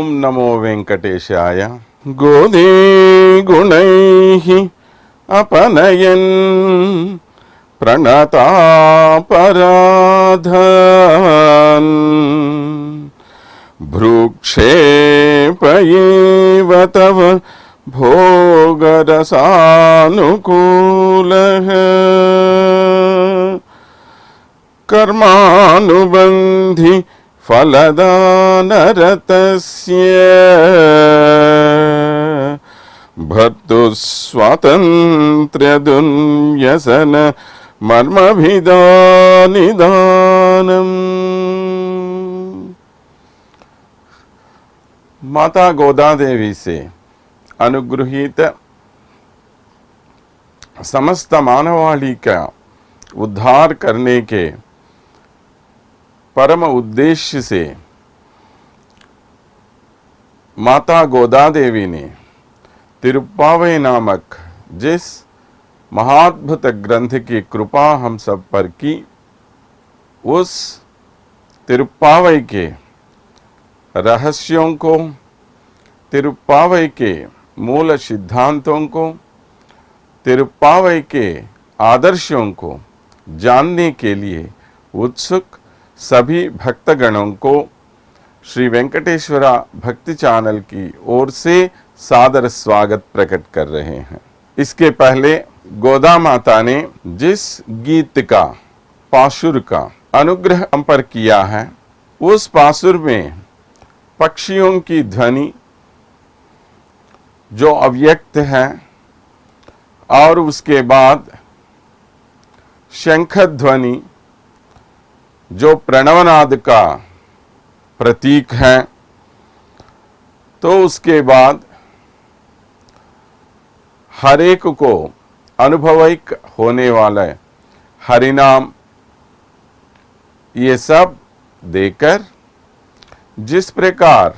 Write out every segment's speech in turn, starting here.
ओम नमो वेंकटेशाय। गोदे गुणैः अपनयन् प्रणतापराधान् भ्रूक्षेपयेव तव भोगरसानुकूलः कर्मानुबन्धि फलदानरतस्य भर्तुः स्वातन्त्र्यदुन्यसन मर्मभिदानिदानम्। माता गोदा देवी से अनुग्रहित समस्त मानवाళी का उद्धार करने के परम उद्देश्य से माता गोदा देवी ने तिरुप्पावई नामक जिस महाद्भुत ग्रंथ की कृपा हम सब पर की, उस तिरुप्पावई के रहस्यों को, तिरुप्पावई के मूल सिद्धांतों को, तिरुप्पावई के आदर्शों को जानने के लिए उत्सुक सभी भक्तगणों को श्री वेंकटेश्वरा भक्ति चैनल की ओर से सादर स्वागत प्रकट कर रहे हैं। इसके पहले गोदा माता ने जिस गीत का, पाशुर का अनुग्रह हम पर किया है, उस पाशुर में पक्षियों की ध्वनि जो अव्यक्त है और उसके बाद शंख ध्वनि जो प्रणवनाद का प्रतीक है, तो उसके बाद हर एक को अनुभविक होने वाला हरिनाम, ये सब देकर जिस प्रकार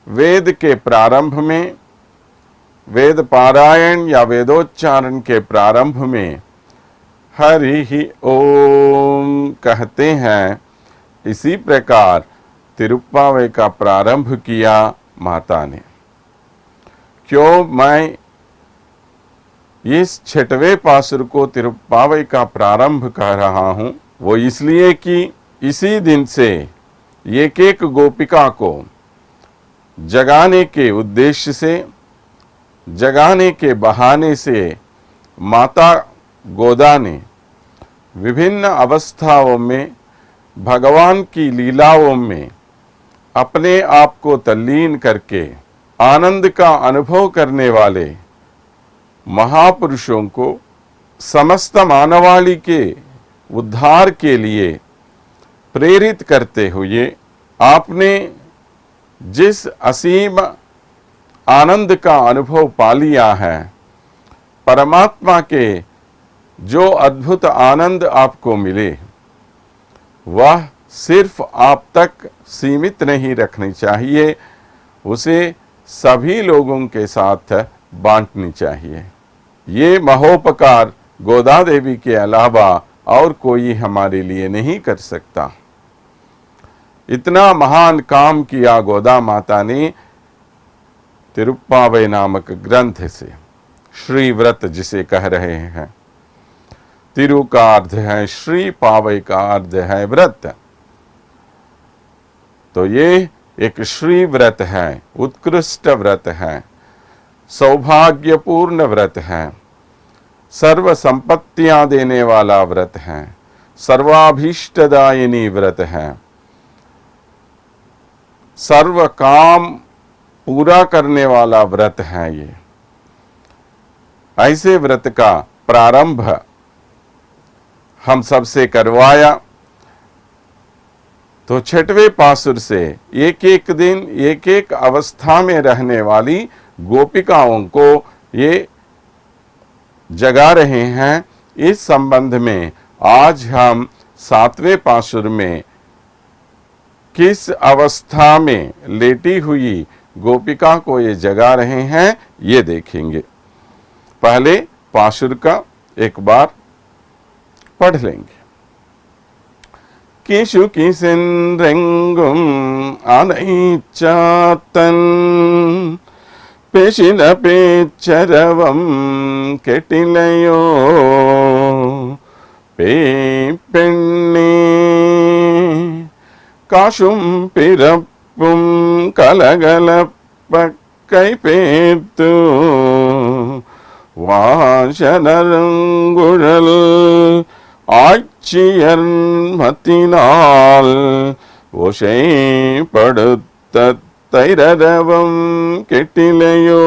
वेद के प्रारंभ में, वेद पारायण या वेदोच्चारण के प्रारंभ में हरि ही ओम कहते हैं, इसी प्रकार तिरुप्पावई का प्रारंभ किया माता ने। क्यों मैं इस छठवें पासुर को तिरुप्पावई का प्रारंभ कह रहा हूं, वो इसलिए कि इसी दिन से एक एक गोपिका को जगाने के उद्देश्य से, जगाने के बहाने से माता गोदा ने विभिन्न अवस्थाओं में भगवान की लीलाओं में अपने आप को तल्लीन करके आनंद का अनुभव करने वाले महापुरुषों को समस्त मानवाళी के उद्धार के लिए प्रेरित करते हुए आपने जिस असीम आनंद का अनुभव पा लिया है, परमात्मा के जो अद्भुत आनंद आपको मिले, वह सिर्फ आप तक सीमित नहीं रखनी चाहिए, उसे सभी लोगों के साथ बांटनी चाहिए। ये महोपकार गोदा देवी के अलावा और कोई हमारे लिए नहीं कर सकता। इतना महान काम किया गोदा माता ने तिरुप्पावई नामक ग्रंथ से, श्री व्रत जिसे कह रहे हैं। तिरु का अर्थ है श्री, पावई का अर्थ है व्रत। तो ये एक श्री व्रत है, उत्कृष्ट व्रत है, सौभाग्यपूर्ण व्रत है, सर्व संपत्तियां देने वाला व्रत है, सर्वाभीष्टदायिनी व्रत है, सर्व काम पूरा करने वाला व्रत है। ये ऐसे व्रत का प्रारंभ हम सबसे करवाया, तो छठवें पासुर से एक एक दिन, एक एक अवस्था में रहने वाली गोपिकाओं को ये जगा रहे हैं। इस संबंध में आज हम सातवें पासुर में किस अवस्था में लेटी हुई गोपिका को ये जगा रहे हैं, ये देखेंगे। पहले पासुर का एक बार पढ़ लेंगे। किशु किसिन्रेंगुम आनैचातन पेशिन पेचरवम केटिलयो पेन्ने काशुम पिरप्पुम कलगलप्पक्कै पेत्तु வாசனருங்குழல் ஆட்சியர் மத்தினால் ஓசைப்படுத்த தைரதவம் கெட்டிலையோ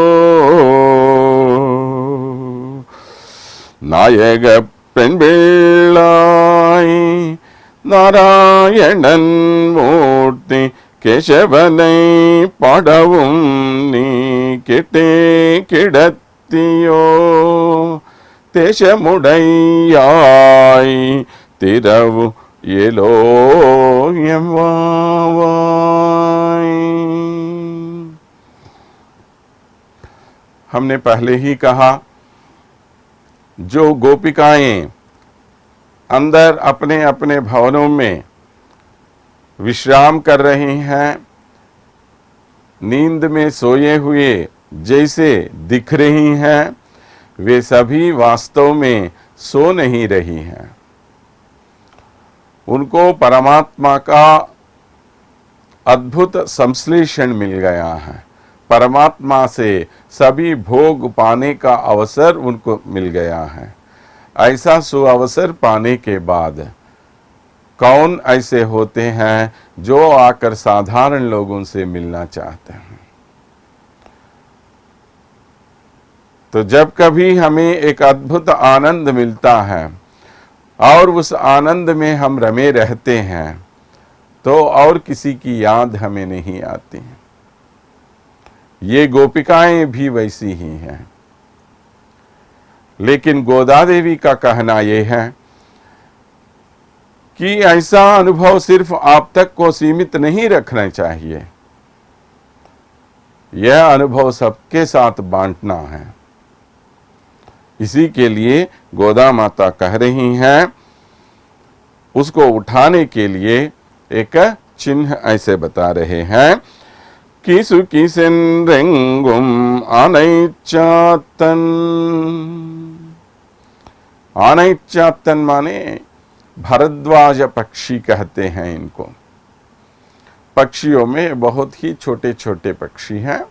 நாயக பெண் பிள்ளாய் நாராயணன் மூர்த்தி கேசவனை பாடவும் நீ கேட்டே கிடத்தியோ தேசமுடையாய் திரவு ஏலோ எம்வாவாய்। हमने पहले ही कहा जो गोपिकाएं अंदर अपने अपने भवनों में विश्राम कर रही हैं, नींद में सोए हुए जैसे दिख रही हैं, वे सभी वास्तव में सो नहीं रही हैं। उनको परमात्मा का अद्भुत संश्लेषण मिल गया है। परमात्मा से सभी भोग पाने का अवसर उनको मिल गया है। ऐसा सुअवसर पाने के बाद कौन ऐसे होते हैं जो आकर साधारण लोगों से मिलना चाहते हैं। तो जब कभी हमें एक अद्भुत आनंद मिलता है और उस आनंद में हम रमे रहते हैं तो और किसी की याद हमें नहीं आती। ये गोपिकाएं भी वैसी ही हैं। लेकिन गोदा देवी का कहना यह है कि ऐसा अनुभव सिर्फ आप तक को सीमित नहीं रखना चाहिए, यह अनुभव सबके साथ बांटना है। इसी के लिए गोदा माता कह रही हैं, उसको उठाने के लिए एक चिन्ह ऐसे बता रहे हैं किसु किसिन्रेंगुम आनैचातन। आनैचातन माने भारद्वाज पक्षी कहते हैं इनको। पक्षियों में बहुत ही छोटे छोटे पक्षी हैं।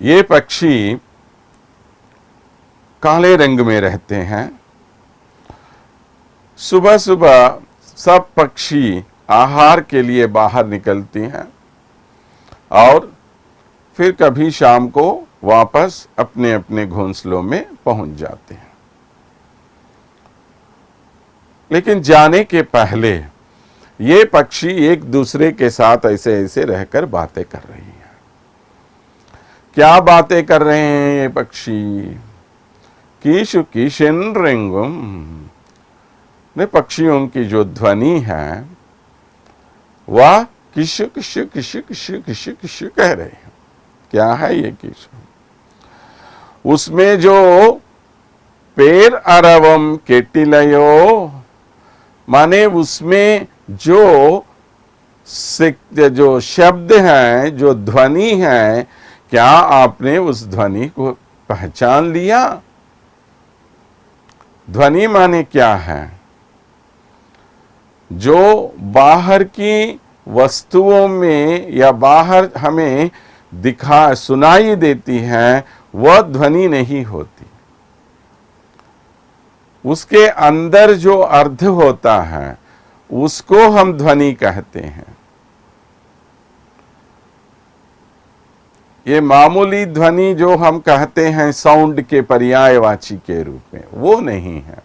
ये पक्षी काले रंग में रहते हैं। सुबह सुबह सब पक्षी आहार के लिए बाहर निकलती हैं और फिर कभी शाम को वापस अपने अपने घोंसलों में पहुंच जाते हैं। लेकिन जाने के पहले ये पक्षी एक दूसरे के साथ ऐसे ऐसे रहकर बातें कर रही हैं। क्या बातें कर रहे हैं ये पक्षी? किशु किसिन्रेंगुम ने पक्षियों की जो ध्वनि है वह किशु किशु किशु किशु किशु किशु कह रहे हैं। क्या है ये किशु? उसमें जो पेर अरवम केटिलयो माने उसमें जो शब्द हैं, जो ध्वनि है, क्या आपने उस ध्वनि को पहचान लिया? ध्वनि माने क्या है? जो बाहर की वस्तुओं में या बाहर हमें सुनाई देती हैं वह ध्वनि नहीं होती। उसके अंदर जो अर्थ होता है उसको हम ध्वनि कहते हैं। ये मामूली ध्वनि जो हम कहते हैं साउंड के पर्यायवाची के रूप में, वो नहीं है।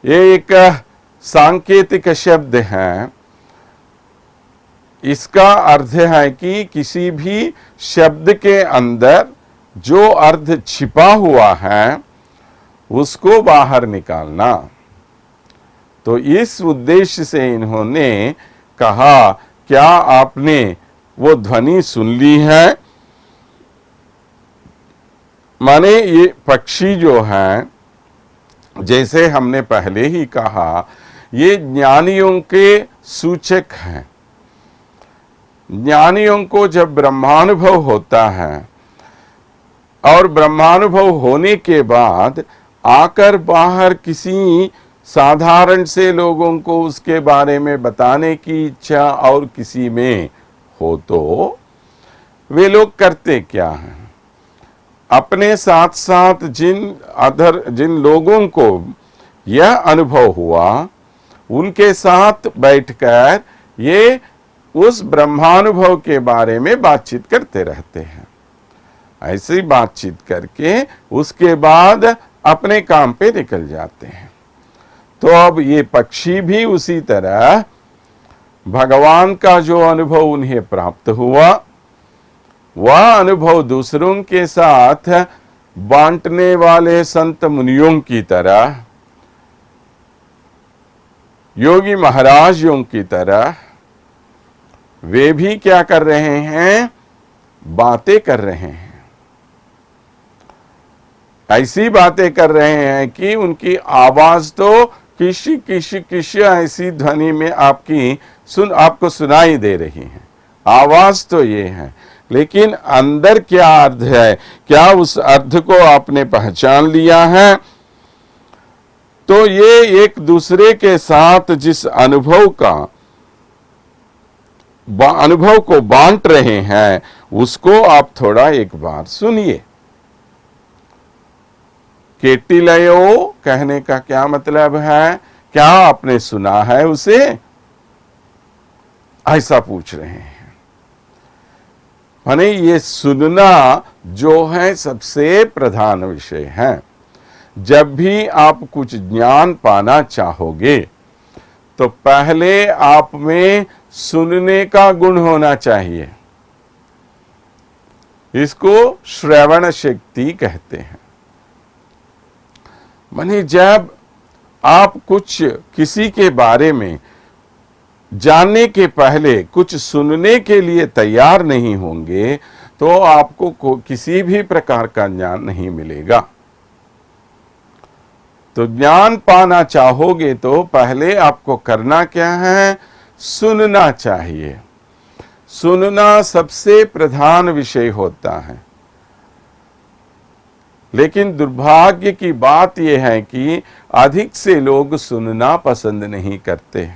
ये एक सांकेतिक शब्द है। इसका अर्थ है कि किसी भी शब्द के अंदर जो अर्थ छिपा हुआ है उसको बाहर निकालना। तो इस उद्देश्य से इन्होंने कहा, क्या आपने वो ध्वनि सुन ली है? माने ये पक्षी जो है जैसे हमने पहले ही कहा, ये ज्ञानियों के सूचक हैं। ज्ञानियों को जब ब्रह्मानुभव होता है और ब्रह्मानुभव होने के बाद आकर बाहर किसी साधारण से लोगों को उसके बारे में बताने की इच्छा और किसी में हो, तो वे लोग करते क्या हैं? अपने साथ साथ जिन लोगों को यह अनुभव हुआ, उनके साथ बैठकर ये उस ब्रह्मानुभव के बारे में बातचीत करते रहते हैं। ऐसी बातचीत करके उसके बाद अपने काम पे निकल जाते हैं। तो अब ये पक्षी भी उसी तरह भगवान का जो अनुभव उन्हें प्राप्त हुआ, वह अनुभव दूसरों के साथ बांटने वाले संत मुनियों की तरह, योगी महाराजों की तरह वे भी क्या कर रहे हैं? बातें कर रहे हैं। ऐसी बातें कर रहे हैं कि उनकी आवाज तो किसी ऐसी ध्वनि में आपको सुनाई दे रही है। आवाज तो ये है, लेकिन अंदर क्या अर्थ है? क्या उस अर्थ को आपने पहचान लिया है? तो ये एक दूसरे के साथ जिस अनुभव को बांट रहे हैं, उसको आप थोड़ा एक बार सुनिए। केटिलयो कहने का क्या मतलब है? क्या आपने सुना है उसे? ऐसा पूछ रहे हैं। माने ये सुनना जो है सबसे प्रधान विषय है। जब भी आप कुछ ज्ञान पाना चाहोगे तो पहले आप में सुनने का गुण होना चाहिए। इसको श्रवण शक्ति कहते हैं। माने जब आप किसी के बारे में जानने के पहले कुछ सुनने के लिए तैयार नहीं होंगे, तो आपको किसी भी प्रकार का ज्ञान नहीं मिलेगा। तो ज्ञान पाना चाहोगे तो पहले आपको करना क्या है? सुनना चाहिए। सुनना सबसे प्रधान विषय होता है। लेकिन दुर्भाग्य की बात यह है कि अधिक से लोग सुनना पसंद नहीं करते।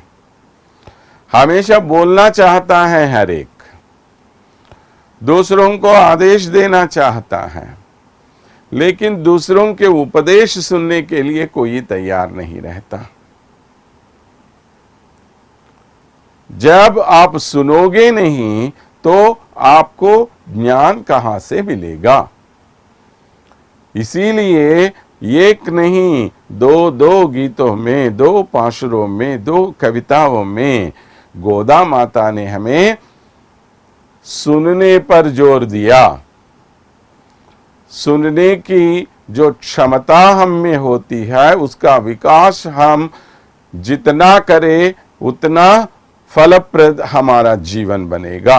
हमेशा बोलना चाहता है हर एक, दूसरों को आदेश देना चाहता है, लेकिन दूसरों के उपदेश सुनने के लिए कोई तैयार नहीं रहता। जब आप सुनोगे नहीं तो आपको ज्ञान कहां से मिलेगा? इसीलिए एक नहीं, दो गीतों में, 2 पाशुरों में, 2 कविताओं में गोदा माता ने हमें सुनने पर जोर दिया। सुनने की जो क्षमता हम में होती है, उसका विकास हम जितना करें उतना फलप्रद हमारा जीवन बनेगा।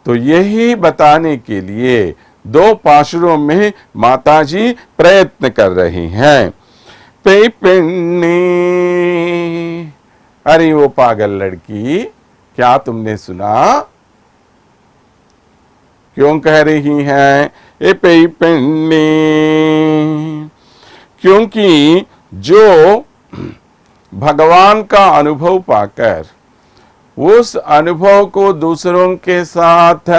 तो यही बताने के लिए 2 पाशुरों में माताजी प्रयत्न कर रही हैं। पेपिन्नी, अरे वो पागल लड़की, क्या तुमने सुना? क्यों कह रही हैं ए पेपिन्नी? क्योंकि जो भगवान का अनुभव पाकर उस अनुभव को दूसरों के साथ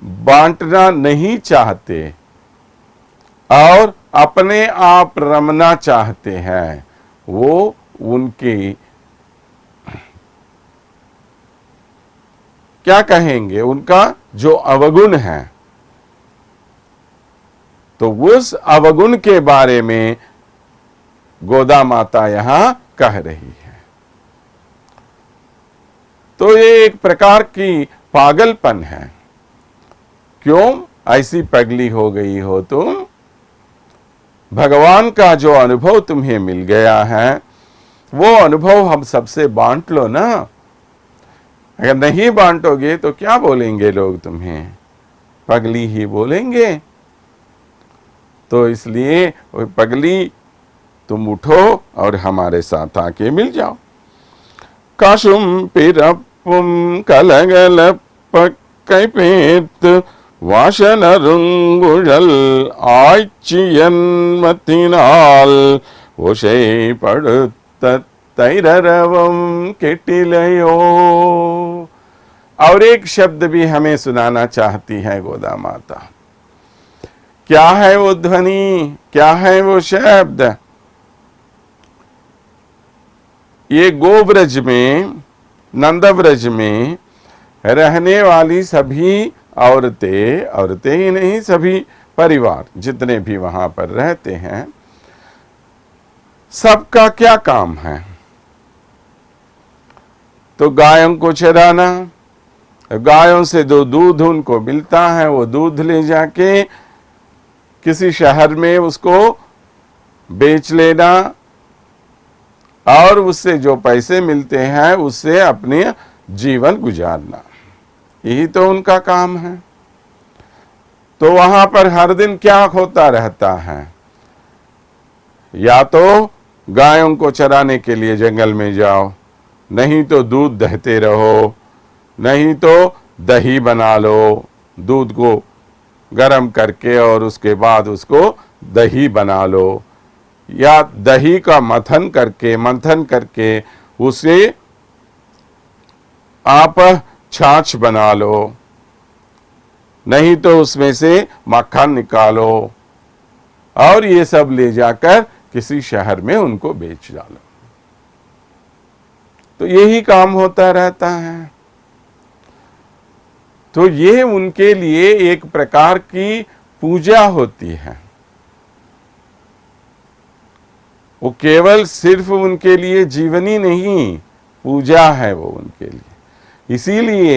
बांटना नहीं चाहते और अपने आप रमना चाहते हैं, वो उनकी क्या कहेंगे, उनका जो अवगुण है। तो उस अवगुण के बारे में गोदा माता यहां कह रही है। तो ये एक प्रकार की पागलपन है। क्यों ऐसी पगली हो गई हो तुम? भगवान का जो अनुभव तुम्हें मिल गया है, वो अनुभव हम सबसे बांट लो ना। अगर नहीं बांटोगे तो क्या बोलेंगे लोग तुम्हें? पगली ही बोलेंगे। तो इसलिए वो पगली तुम उठो और हमारे साथ आके मिल जाओ। काशुम पिरप्पुम कलगलपक्कैपेत வாசனருங்குழல் ஆய்ச்சியன்மத்தினால் ஓசை படுத்த तैररवम केटिलयो। और एक शब्द भी हमें सुनाना चाहती है गोदा माता। क्या है वो ध्वनि, क्या है वो शब्द? ये गोव्रज में, नंदव्रज में रहने वाली सभी औरतें ही नहीं, सभी परिवार जितने भी वहां पर रहते हैं, सबका क्या काम है? तो गायों को चराना, गायों से जो दूध उनको मिलता है वो दूध ले जाके किसी शहर में उसको बेच लेना और उससे जो पैसे मिलते हैं उससे अपने जीवन गुजारना, यही तो उनका काम है। तो वहां पर हर दिन क्या होता रहता है? या तो गायों को चराने के लिए जंगल में जाओ, नहीं तो दूध दहते रहो, नहीं तो दही बना लो, दूध को गरम करके और उसके बाद उसको दही बना लो, या दही का मंथन करके उसे आप छाछ बना लो, नहीं तो उसमें से मक्खन निकालो और ये सब ले जाकर किसी शहर में उनको बेच डालो। तो यही काम होता रहता है। तो ये उनके लिए एक प्रकार की पूजा होती है। वो केवल सिर्फ उनके लिए जीवनी नहीं, पूजा है वो उनके लिए। इसीलिए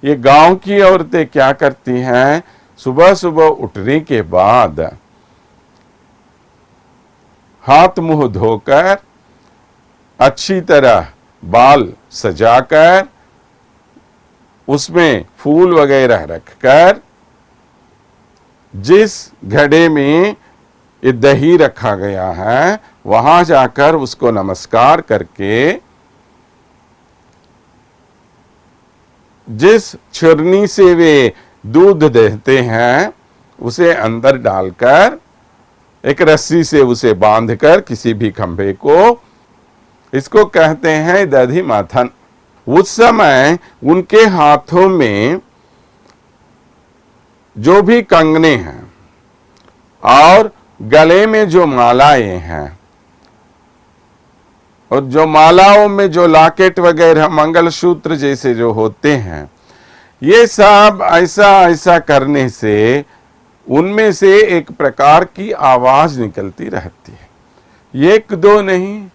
ये गांव की औरतें क्या करती हैं, सुबह सुबह उठने के बाद हाथ मुंह धोकर अच्छी तरह बाल सजाकर उसमें फूल वगैरह रखकर जिस घड़े में ये दही रखा गया है वहां जाकर उसको नमस्कार करके जिस छुरनी से वे दूध देते हैं उसे अंदर डालकर एक रस्सी से उसे बांधकर किसी भी खंभे को, इसको कहते हैं दधी माथन। उस समय उनके हाथों में जो भी कंगने हैं और गले में जो मालाएं हैं और जो मालाओं में जो लॉकेट वगैरह मंगलसूत्र जैसे जो होते हैं, ये सब ऐसा ऐसा करने से उनमें से एक प्रकार की आवाज निकलती रहती है। एक दो नहीं,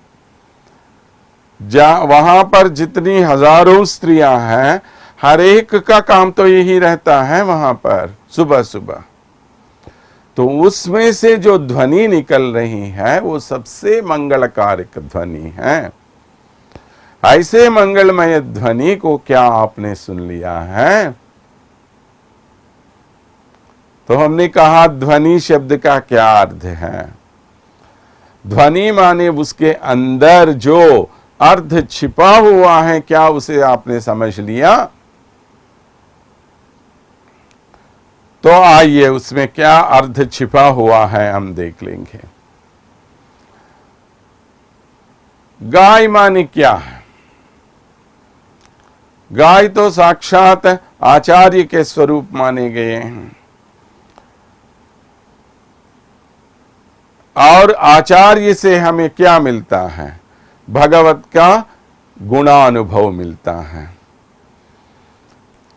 वहां पर जितनी हजारों स्त्रियां हैं, हर एक का काम तो यही रहता है वहां पर सुबह सुबह। तो उसमें से जो ध्वनि निकल रही है वो सबसे मंगलकारक ध्वनि है। ऐसे मंगलमय ध्वनि को क्या आपने सुन लिया है? तो हमने कहा ध्वनि शब्द का क्या अर्थ है? ध्वनि माने उसके अंदर जो अर्थ छिपा हुआ है, क्या उसे आपने समझ लिया? तो आइए उसमें क्या अर्थ छिपा हुआ है हम देख लेंगे। गाय माने क्या है? गाय तो साक्षात आचार्य के स्वरूप माने गए हैं और आचार्य से हमें क्या मिलता है? भगवत का गुणानुभव मिलता है।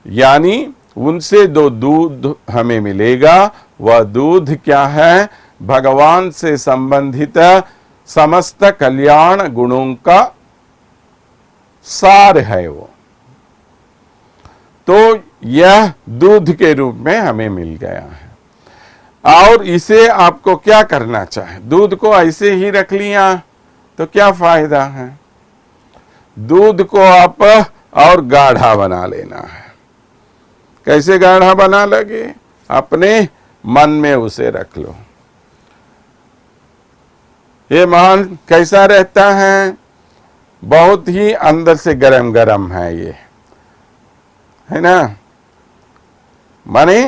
यानी उनसे जो दूध हमें मिलेगा वह दूध क्या है? भगवान से संबंधित समस्त कल्याण गुणों का सार है वो। तो यह दूध के रूप में हमें मिल गया है और इसे आपको क्या करना चाहे? दूध को ऐसे ही रख लिया तो क्या फायदा है? दूध को आप और गाढ़ा बना लेना है। कैसे गाढ़ा बना लगे? अपने मन में उसे रख लो। ये मान कैसा रहता है? बहुत ही अंदर से गरम गरम है ये, है ना। माने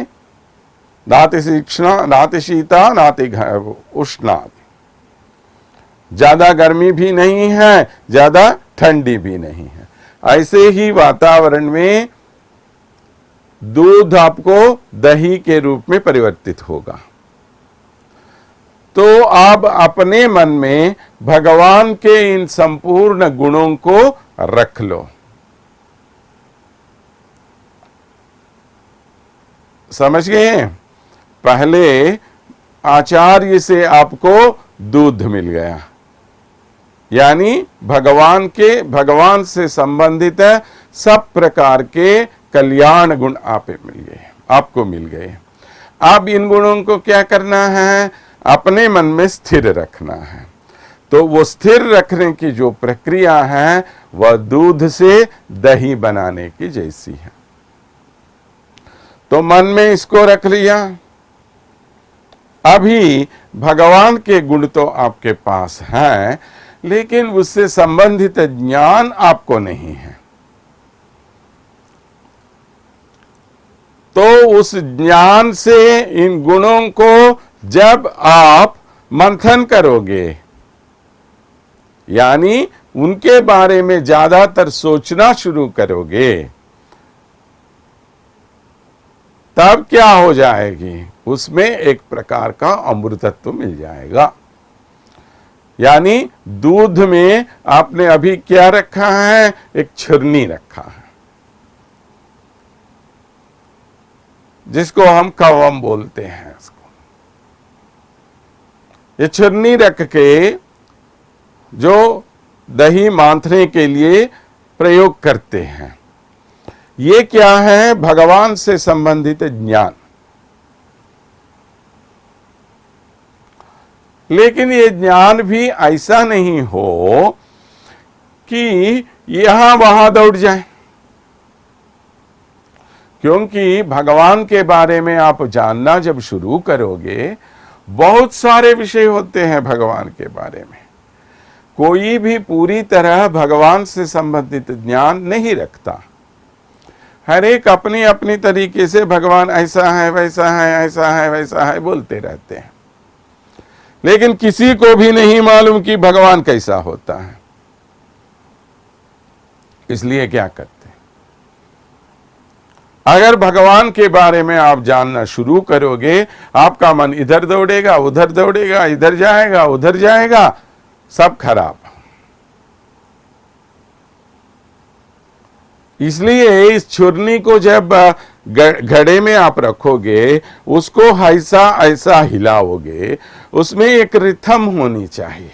नातिशीता नाति उष्णा, ज्यादा गर्मी भी नहीं है, ज्यादा ठंडी भी नहीं है। ऐसे ही वातावरण में दूध आपको दही के रूप में परिवर्तित होगा। तो आप अपने मन में भगवान के इन संपूर्ण गुणों को रख लो। समझ गए? पहले आचार्य से आपको दूध मिल गया, यानी भगवान से संबंधित सब प्रकार के कल्याण गुण आपको मिल गए। अब इन गुणों को क्या करना है? अपने मन में स्थिर रखना है। तो वो स्थिर रखने की जो प्रक्रिया है वह दूध से दही बनाने की जैसी है। तो मन में इसको रख लिया। अभी भगवान के गुण तो आपके पास हैं, लेकिन उससे संबंधित ज्ञान आपको नहीं है। तो उस ज्ञान से इन गुणों को जब आप मंथन करोगे, यानी उनके बारे में ज्यादातर सोचना शुरू करोगे, तब क्या हो जाएगी? उसमें एक प्रकार का अमृतत्व मिल जाएगा। यानी दूध में आपने अभी क्या रखा है? एक छुरनी रखा है, जिसको हम कवम बोलते हैं। इसको ये छुरनी रख के जो दही मांथने के लिए प्रयोग करते हैं, ये क्या है? भगवान से संबंधित ज्ञान। लेकिन ये ज्ञान भी ऐसा नहीं हो कि यहां वहां दौड़ जाए, क्योंकि भगवान के बारे में आप जानना जब शुरू करोगे, बहुत सारे विषय होते हैं भगवान के बारे में। कोई भी पूरी तरह भगवान से संबंधित ज्ञान नहीं रखता। हर एक अपनी अपनी तरीके से भगवान ऐसा है, वैसा है, ऐसा है, वैसा है बोलते रहते हैं, लेकिन किसी को भी नहीं मालूम कि भगवान कैसा होता है। इसलिए क्या करते? अगर भगवान के बारे में आप जानना शुरू करोगे, आपका मन इधर दौड़ेगा, उधर दौड़ेगा, इधर जाएगा, उधर जाएगा, सब खराब। इसलिए इस छुरनी को जब घड़े में आप रखोगे, उसको ऐसा ऐसा हिलाओगे, उसमें एक रिथम होनी चाहिए।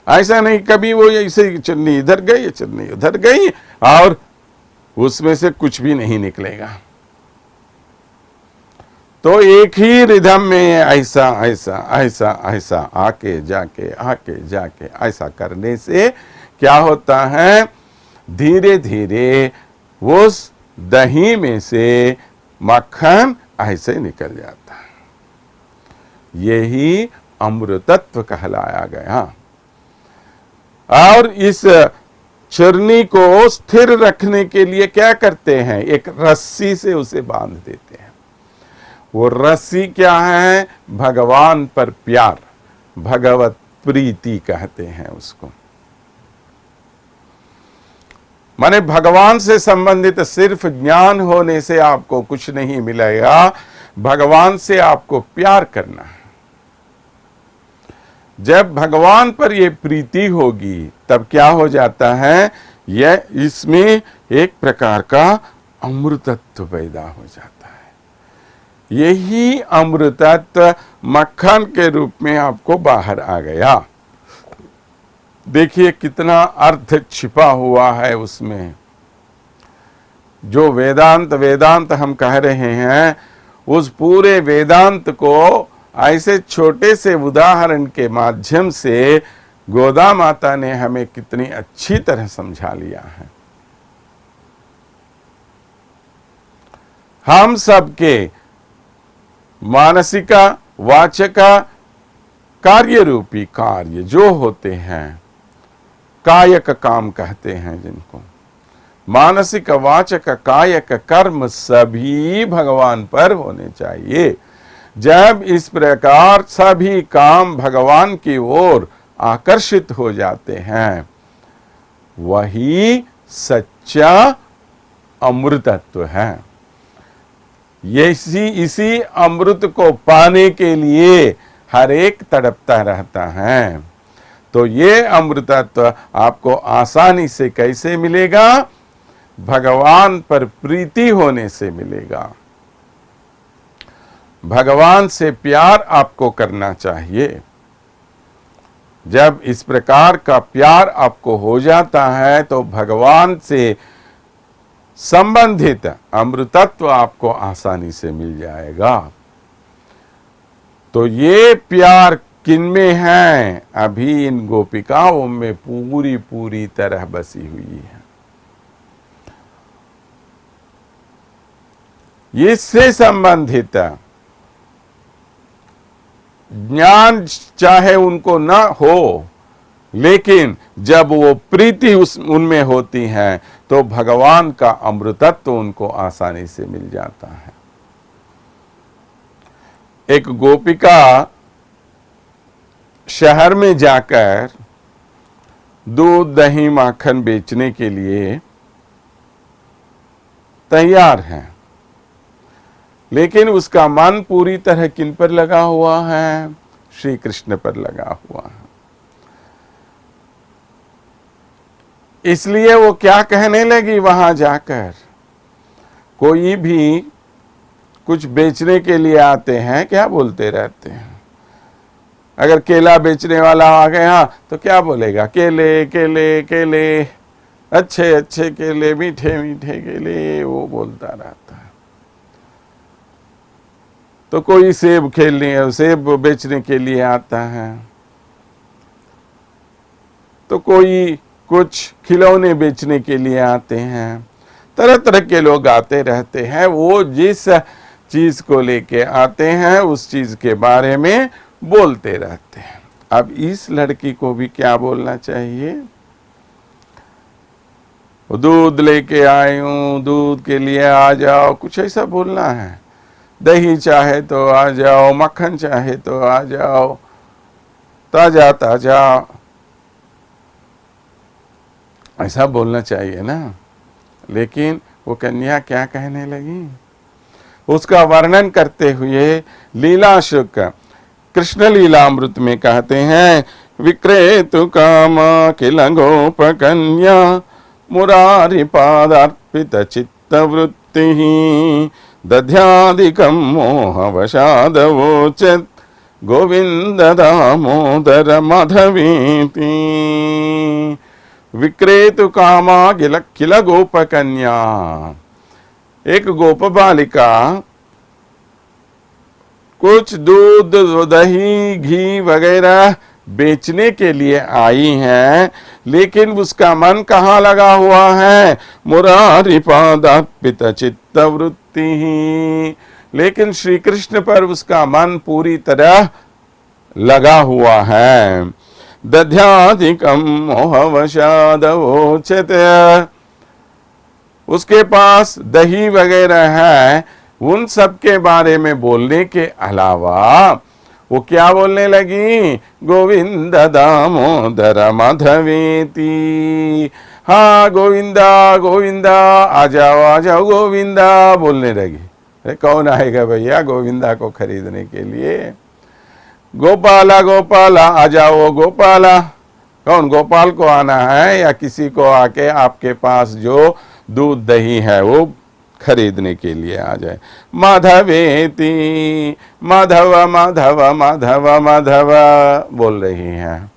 ऐसा नहीं कभी वो ऐसे चुन्नी इधर गई, चुन्नी उधर गई, और उसमें से कुछ भी नहीं निकलेगा। तो एक ही रिदम में ऐसा ऐसा ऐसा ऐसा आके जाके ऐसा करने से क्या होता है? धीरे धीरे उस दही में से मक्खन ऐसे निकल जाता है। यही अमृतत्व कहलाया गया। और इस चरनी को स्थिर रखने के लिए क्या करते हैं? एक रस्सी से उसे बांध देते हैं। वो रस्सी क्या है? भगवान पर प्यार, भगवत प्रीति कहते हैं उसको। माने भगवान से संबंधित सिर्फ ज्ञान होने से आपको कुछ नहीं मिलेगा, भगवान से आपको प्यार करना है। जब भगवान पर ये प्रीति होगी, तब क्या हो जाता है? यह इसमें एक प्रकार का अमृतत्व पैदा हो जाता है। यही अमृतत्व मक्खन के रूप में आपको बाहर आ गया। देखिए कितना अर्थ छिपा हुआ है उसमें। जो वेदांत हम कह रहे हैं, उस पूरे वेदांत को ऐसे छोटे से उदाहरण के माध्यम से गोदा माता ने हमें कितनी अच्छी तरह समझा लिया है। हम सबके मानसिका, वाचका कार्य रूपी कार्य जो होते हैं, कायक काम कहते हैं जिनको, मानसिक वाचक कायक कर्म सभी भगवान पर होने चाहिए। जब इस प्रकार सभी काम भगवान की ओर आकर्षित हो जाते हैं, वही सच्चा अमृतत्व है। इसी अमृत को पाने के लिए हर एक तड़पता रहता है। तो ये अमृतत्व आपको आसानी से कैसे मिलेगा? भगवान पर प्रीति होने से मिलेगा। भगवान से प्यार आपको करना चाहिए। जब इस प्रकार का प्यार आपको हो जाता है तो भगवान से संबंधित अमृतत्व आपको आसानी से मिल जाएगा। तो ये प्यार किनमें है? अभी इन गोपिकाओं में पूरी पूरी तरह बसी हुई है। इससे संबंधित ज्ञान चाहे उनको ना हो, लेकिन जब वो प्रीति उनमें होती है तो भगवान का अमृतत्व उनको आसानी से मिल जाता है। एक गोपिका शहर में जाकर दूध, दही, माखन बेचने के लिए तैयार है, लेकिन उसका मन पूरी तरह किन पर लगा हुआ है? श्री कृष्ण पर लगा हुआ है। इसलिए वो क्या कहने लगी वहां जाकर? कोई भी कुछ बेचने के लिए आते हैं, क्या बोलते रहते हैं? अगर केला बेचने वाला आ गया तो क्या बोलेगा? केले केले केले, अच्छे अच्छे केले, मीठे मीठे केले, वो बोलता रहता है। तो कोई सेब सेब बेचने के लिए आता है, तो कोई कुछ खिलौने बेचने के लिए आते हैं। तरह तरह के लोग आते रहते हैं। वो जिस चीज को लेके आते हैं उस चीज के बारे में बोलते रहते हैं। अब इस लड़की को भी क्या बोलना चाहिए? दूध लेके आई हूं, दूध के लिए आ जाओ, कुछ ऐसा बोलना है। दही चाहे तो आ जाओ, मक्खन चाहे तो आ जाओ, ताजा ताजा, ऐसा बोलना चाहिए ना। लेकिन वो कन्या क्या कहने लगी? उसका वर्णन करते हुए लीला शुक कृष्ण लीलामृत में कहते हैं, विक्रेतु कामा किल गोप कन्या मुरारी पादार्पित चित्त वृत्ति दध्यादिकं मोहवशादवोचत् गोविंद दामोदर माधवीति। विक्रेतु कामा किल गोप कन्या, एक गोप बालिका कुछ दूध, दही, घी वगैरह बेचने के लिए आई है, लेकिन उसका मन कहाँ लगा हुआ है? मुरारी पादार्पित चित्त वृत्ति। लेकिन श्री कृष्ण पर उसका मन पूरी तरह लगा हुआ है। दध्याधिकम मोहवशादवोचत, उसके पास दही वगैरह है, उन सब के बारे में बोलने के अलावा वो क्या बोलने लगी? गोविंद दामोदर माधवेति। हाँ, गोविंदा गोविंदा, आ जाओ गोविंदा बोलने लगी। अरे कौन आएगा भैया गोविंदा को खरीदने के लिए? गोपाला गोपाला, आ जाओ गोपाला। कौन गोपाल को आना है या किसी को आके आपके पास जो दूध दही है वो खरीदने के लिए आ जाए? माधवेति, माधव माधव माधव माधव बोल रही हैं,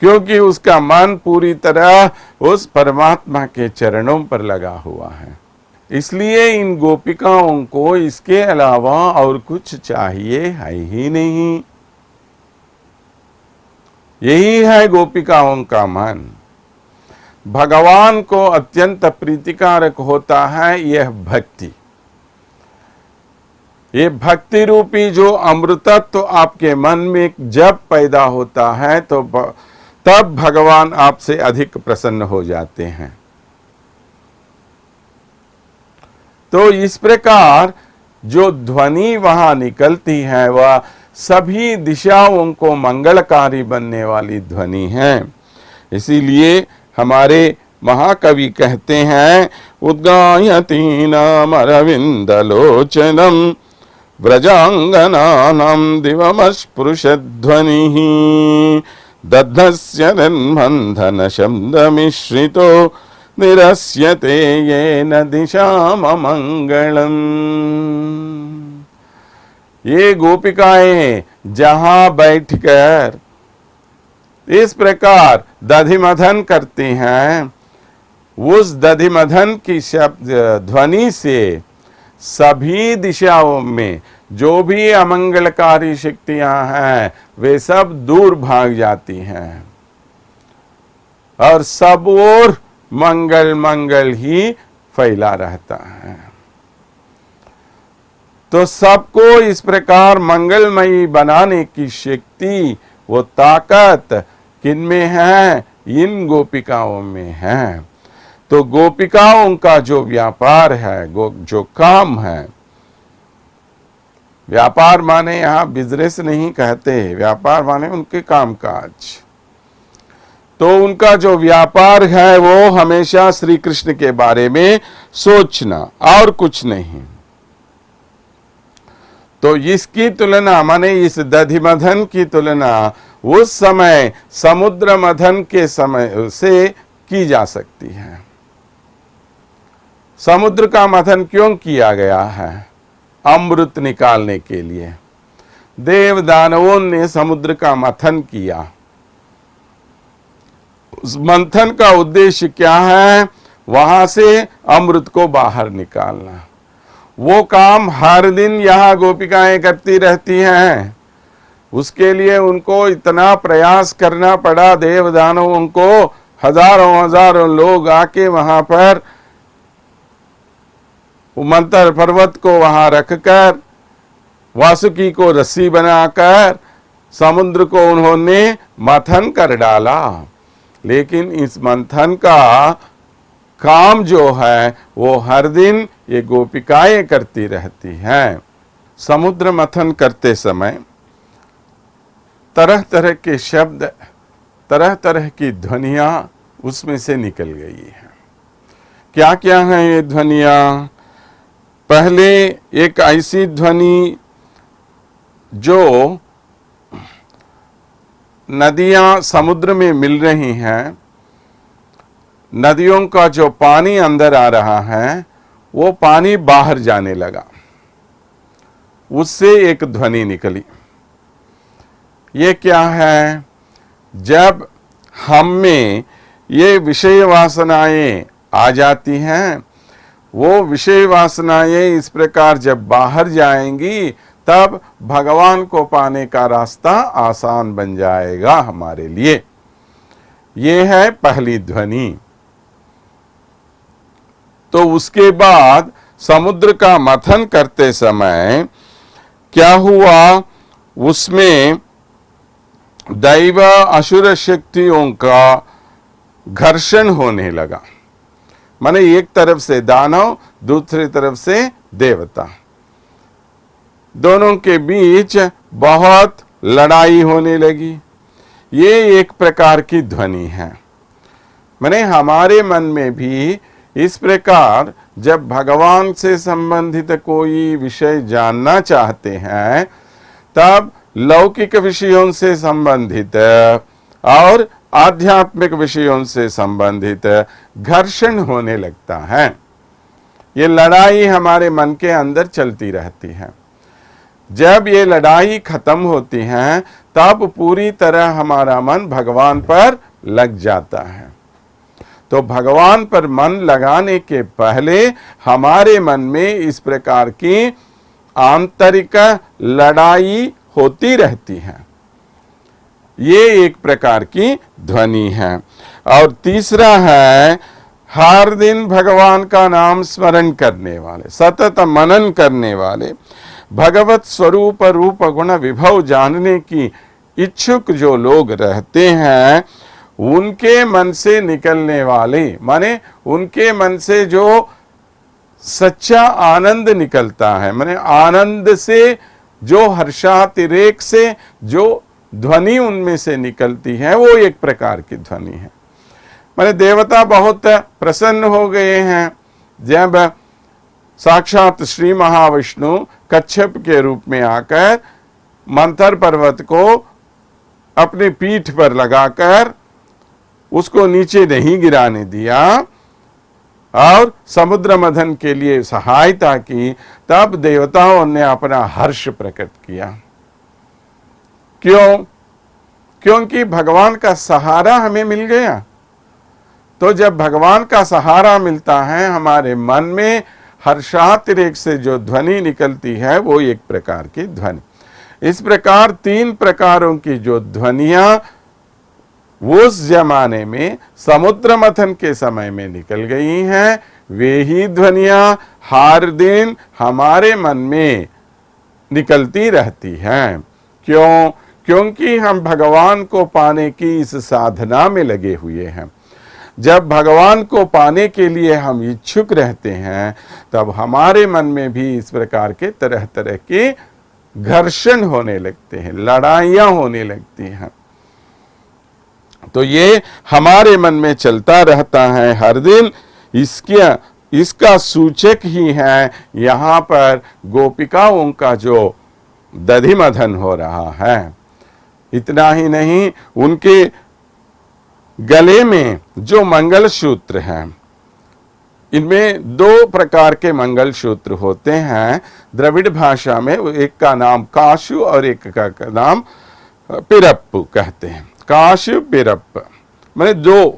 क्योंकि उसका मन पूरी तरह उस परमात्मा के चरणों पर लगा हुआ है। इसलिए इन गोपिकाओं को इसके अलावा और कुछ चाहिए है ही नहीं। यही है गोपिकाओं का मन। भगवान को अत्यंत प्रीतिकारक होता है यह भक्ति। ये भक्ति रूपी जो अमृतत्व तो आपके मन में जब पैदा होता है तो तब भगवान आपसे अधिक प्रसन्न हो जाते हैं। तो इस प्रकार जो ध्वनि वहां निकलती है वह सभी दिशाओं को मंगलकारी बनने वाली ध्वनि है। इसीलिए हमारे महाकवि कहते हैं, उद्गायती नाम अरविंदलोचनम व्रजांगनानां दिवमस्पृशध्वनिः दद्धस्य निर्बन्धन शब्दमिश्रितो निरस्यते येन दिशाममंगलम्। ये गोपिकाएं जहां बैठकर इस प्रकार दधिमथन करती हैं, उस दधिमथन की शब्द ध्वनि से सभी दिशाओं में जो भी अमंगलकारी शक्तियां हैं वे सब दूर भाग जाती हैं और सब ओर मंगल मंगल ही फैला रहता है। तो सबको इस प्रकार मंगलमयी बनाने की शक्ति, वो ताकत किनमें है? इन गोपिकाओं में है। तो गोपिकाओं का जो व्यापार है, जो काम है, व्यापार माने यहां बिजनेस नहीं कहते, व्यापार माने उनके कामकाज। तो उनका जो व्यापार है वो हमेशा श्री कृष्ण के बारे में सोचना और कुछ नहीं। तो इसकी तुलना माने इस दधिमथन की तुलना उस समय समुद्र मथन के समय से की जा सकती है। समुद्र का मथन क्यों किया गया है? अमृत निकालने के लिए। देव दानवों ने समुद्र का मंथन किया। उस मंथन का उद्देश्य क्या है? वहां से अमृत को बाहर निकालना। वो काम हर दिन यहां गोपिकाएं करती रहती हैं। उसके लिए उनको इतना प्रयास करना पड़ा। देव दानवों को हजारों हजारों लोग आके वहां पर मंतर पर्वत को वहां रखकर वासुकी को रस्सी बनाकर समुद्र को उन्होंने मंथन कर डाला। लेकिन इस मंथन का काम जो है वो हर दिन ये गोपिकाएं करती रहती हैं। समुद्र मंथन करते समय तरह तरह के शब्द, तरह तरह की ध्वनियां उसमें से निकल गई हैं। क्या क्या हैं ये ध्वनियां? पहले एक ऐसी ध्वनि जो नदियां समुद्र में मिल रही हैं, नदियों का जो पानी अंदर आ रहा है वो पानी बाहर जाने लगा, उससे एक ध्वनि निकली। ये क्या है? जब हम में ये विषय वासनाएं आ जाती हैं, वो विषय वासनाएं इस प्रकार जब बाहर जाएंगी तब भगवान को पाने का रास्ता आसान बन जाएगा हमारे लिए। ये है पहली ध्वनि। तो उसके बाद समुद्र का मंथन करते समय क्या हुआ? उसमें दैव असुर शक्तियों का घर्षण होने लगा। माने एक तरफ से दानव, दूसरी तरफ से देवता, दोनों के बीच बहुत लड़ाई होने लगी। ये एक प्रकार की ध्वनि है। माने हमारे मन में भी इस प्रकार जब भगवान से संबंधित कोई विषय जानना चाहते हैं तब लौकिक विषयों से संबंधित और आध्यात्मिक विषयों से संबंधित घर्षण होने लगता है। ये लड़ाई हमारे मन के अंदर चलती रहती है। जब ये लड़ाई खत्म होती है तब पूरी तरह हमारा मन भगवान पर लग जाता है। तो भगवान पर मन लगाने के पहले हमारे मन में इस प्रकार की आंतरिक लड़ाई होती रहती है। ये एक प्रकार की ध्वनि है। और तीसरा है हर दिन भगवान का नाम स्मरण करने वाले, सतत मनन करने वाले, भगवत स्वरूप रूप गुण विभव जानने की इच्छुक जो लोग रहते हैं, उनके मन से निकलने वाले, माने उनके मन से जो सच्चा आनंद निकलता है, माने आनंद से जो हर्षातिरेक से जो ध्वनि उनमें से निकलती है, वो एक प्रकार की ध्वनि है। माने देवता बहुत प्रसन्न हो गए हैं जब साक्षात श्री महाविष्णु कच्छप के रूप में आकर मंथर पर्वत को अपने पीठ पर लगाकर उसको नीचे नहीं गिराने दिया और समुद्र मथन के लिए सहायता की, तब देवताओं ने अपना हर्ष प्रकट किया। क्यों? क्योंकि भगवान का सहारा हमें मिल गया। तो जब भगवान का सहारा मिलता है, हमारे मन में हर्षातिरेक से जो ध्वनि निकलती है वो एक प्रकार की ध्वनि। इस प्रकार 3 प्रकारों की जो ध्वनियां उस जमाने में समुद्र मथन के समय में निकल गई हैं, वे ही ध्वनियां हर दिन हमारे मन में निकलती रहती हैं। क्यों? क्योंकि हम भगवान को पाने की इस साधना में लगे हुए हैं। जब भगवान को पाने के लिए हम इच्छुक रहते हैं, तब हमारे मन में भी इस प्रकार के तरह तरह के घर्षण होने लगते हैं, लड़ाइयां होने लगती हैं। तो ये हमारे मन में चलता रहता है हर दिन। इसका सूचक ही है यहाँ पर गोपिकाओं का जो दधिमथन हो रहा है। इतना ही नहीं, उनके गले में जो मंगल सूत्र हैं, इनमें 2 प्रकार के मंगल सूत्र होते हैं द्रविड़ भाषा में। एक का नाम काशु और एक का नाम पिरप्पु कहते हैं। काशु पिरप्प माने 2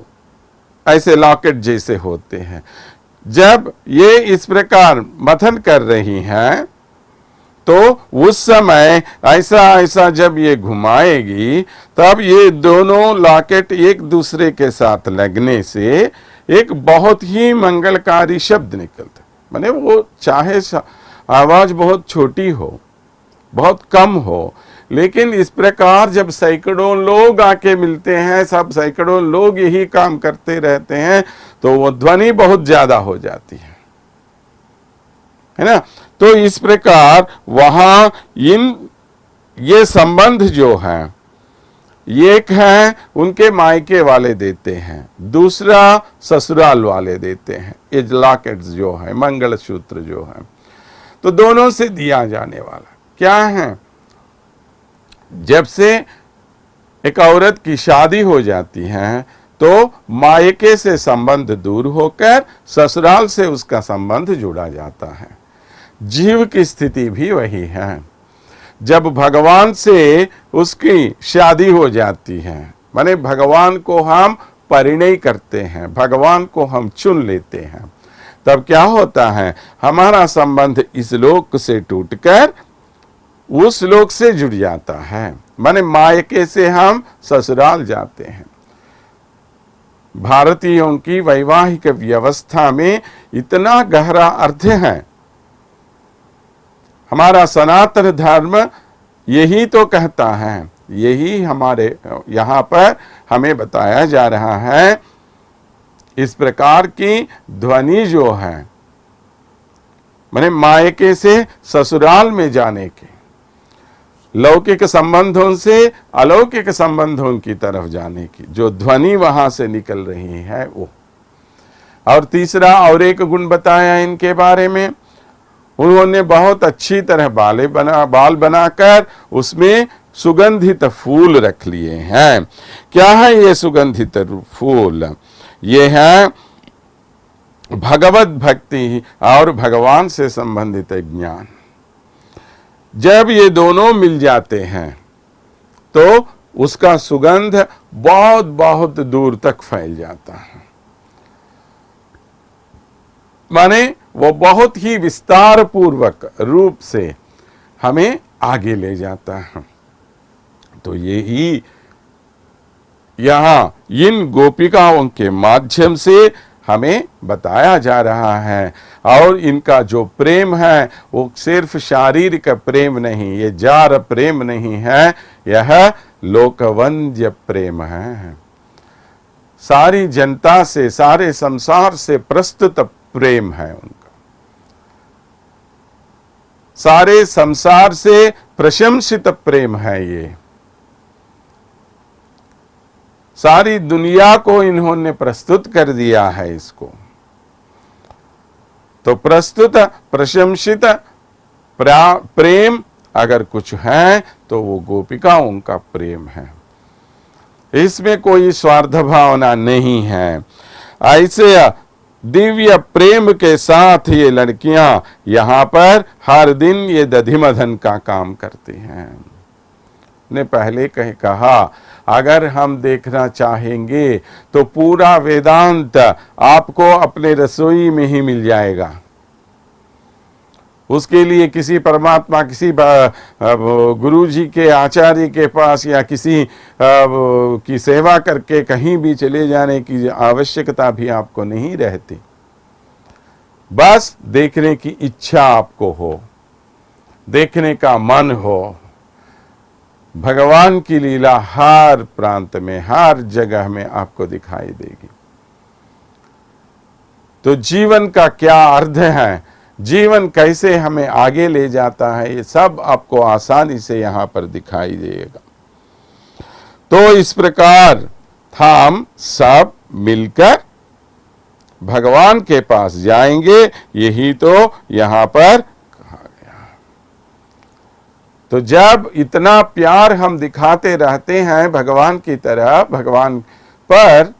ऐसे लॉकेट जैसे होते हैं। जब ये इस प्रकार मथन कर रही हैं, तो उस समय ऐसा ऐसा जब ये घुमाएगी, तब ये दोनों लॉकेट एक दूसरे के साथ लगने से एक बहुत ही मंगलकारी शब्द निकलता। माने वो चाहे आवाज बहुत छोटी हो, बहुत कम हो, लेकिन इस प्रकार जब सैकड़ों लोग आके मिलते हैं, सब सैकड़ों लोग यही काम करते रहते हैं, तो वो ध्वनि बहुत ज्यादा हो जाती है ना। तो इस प्रकार वहां ये संबंध जो है, एक है उनके मायके वाले देते हैं, दूसरा ससुराल वाले देते हैं। ये लॉकेट्स जो है, मंगलसूत्र जो है, तो दोनों से दिया जाने वाला क्या है? जब से एक औरत की शादी हो जाती है, तो मायके से संबंध दूर होकर ससुराल से उसका संबंध जुड़ा जाता है। जीव की स्थिति भी वही है। जब भगवान से उसकी शादी हो जाती है, माने भगवान को हम परिणय करते हैं, भगवान को हम चुन लेते हैं, तब क्या होता है? हमारा संबंध इस लोक से टूटकर उस लोक से जुड़ जाता है। माने मायके से हम ससुराल जाते हैं। भारतीयों की वैवाहिक व्यवस्था में इतना गहरा अर्थ है। हमारा सनातन धर्म यही तो कहता है, यही हमारे यहाँ पर हमें बताया जा रहा है। इस प्रकार की ध्वनि जो है, माने मायके से ससुराल में जाने के, लौकिक संबंधों से अलौकिक संबंधों की तरफ जाने की जो ध्वनि वहां से निकल रही है वो। और तीसरा और एक गुण बताया इनके बारे में, उन्होंने बहुत अच्छी तरह बाल बनाकर उसमें सुगंधित फूल रख लिए हैं। क्या है ये सुगंधित फूल? ये है भगवत भक्ति और भगवान से संबंधित ज्ञान। जब ये दोनों मिल जाते हैं, तो उसका सुगंध बहुत बहुत दूर तक फैल जाता है। माने वो बहुत ही विस्तार पूर्वक रूप से हमें आगे ले जाता है। तो यही यहां इन गोपिकाओं के माध्यम से हमें बताया जा रहा है। और इनका जो प्रेम है वो सिर्फ शारीरिक प्रेम नहीं, ये जार प्रेम नहीं है, यह लोकवंद्य प्रेम है। सारी जनता से, सारे संसार से प्रस्तुत प्रेम है उनका, सारे संसार से प्रशंसित प्रेम है ये। सारी दुनिया को इन्होंने प्रस्तुत कर दिया है इसको। तो प्रस्तुत प्रशंसित प्रेम अगर कुछ है तो वो गोपिकाओं का प्रेम है। इसमें कोई स्वार्थ भावना नहीं है। ऐसे दिव्य प्रेम के साथ ये लड़कियां यहां पर हर दिन ये दधिमथन का काम करती हैं। ने पहले कहा अगर हम देखना चाहेंगे तो पूरा वेदांत आपको अपने रसोई में ही मिल जाएगा। उसके लिए किसी परमात्मा, किसी गुरु जी के, आचार्य के पास या किसी की सेवा करके कहीं भी चले जाने की आवश्यकता भी आपको नहीं रहती। बस देखने की इच्छा आपको हो, देखने का मन हो। भगवान की लीला हर प्रांत में, हर जगह में आपको दिखाई देगी। तो जीवन का क्या अर्थ है, जीवन कैसे हमें आगे ले जाता है, ये सब आपको आसानी से यहां पर दिखाई देगा। तो इस प्रकार हम सब मिलकर भगवान के पास जाएंगे, यही तो यहां पर कहा गया। तो जब इतना प्यार हम दिखाते रहते हैं भगवान की तरफ, भगवान पर,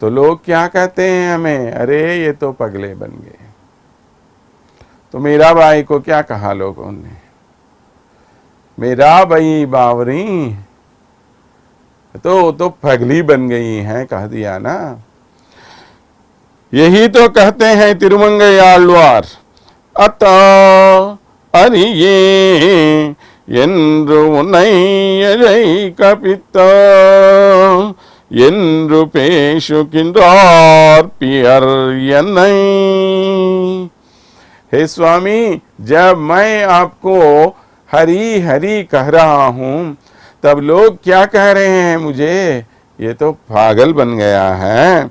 तो लोग क्या कहते हैं हमें, अरे ये तो पगले बन गए। तो मीराबाई को क्या कहा लोगों ने, मीराबाई बावरी तो पगली बन गई हैं, कह दिया ना। यही तो कहते हैं तिरुमंगयाழ்वार, अत अरिये என்று உன்னை அழைக்கபித்த என்று பேசுகின்றார் பியர் என்னை। हे स्वामी, जब मैं आपको हरी हरी कह रहा हूं तब लोग क्या कह रहे हैं मुझे, ये तो पागल बन गया है,